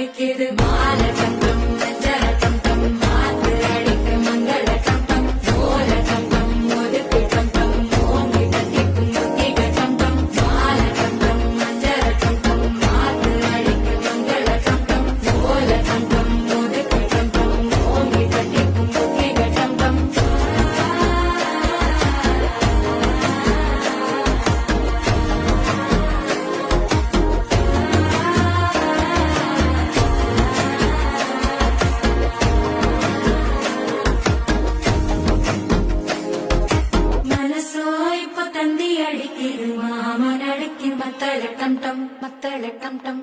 அடிக்குது மால டம் டம் மஞ்சள டம் டம் மாத்து அடிக்கு மங்கள டம் டம் ஓல டம் டம் ஒதுக்கு டம் டம் ஓங்கி தட்டிக்கும் முத்திக டம் டம் மால டம் டம் மஞ்சள டம் டம் மாத்து அடிக்கு மங்கள டம் டம் ஓல டம் டம் ஒதுக்கு டம் டம் ஓங்கி தட்டிக்கும் முத்திக டம் டம் மனசோ இப்ப தந்தி அடிக்குது மாமன் அடிக்கு மத்தள டம் டம் மத்தள டம் டம்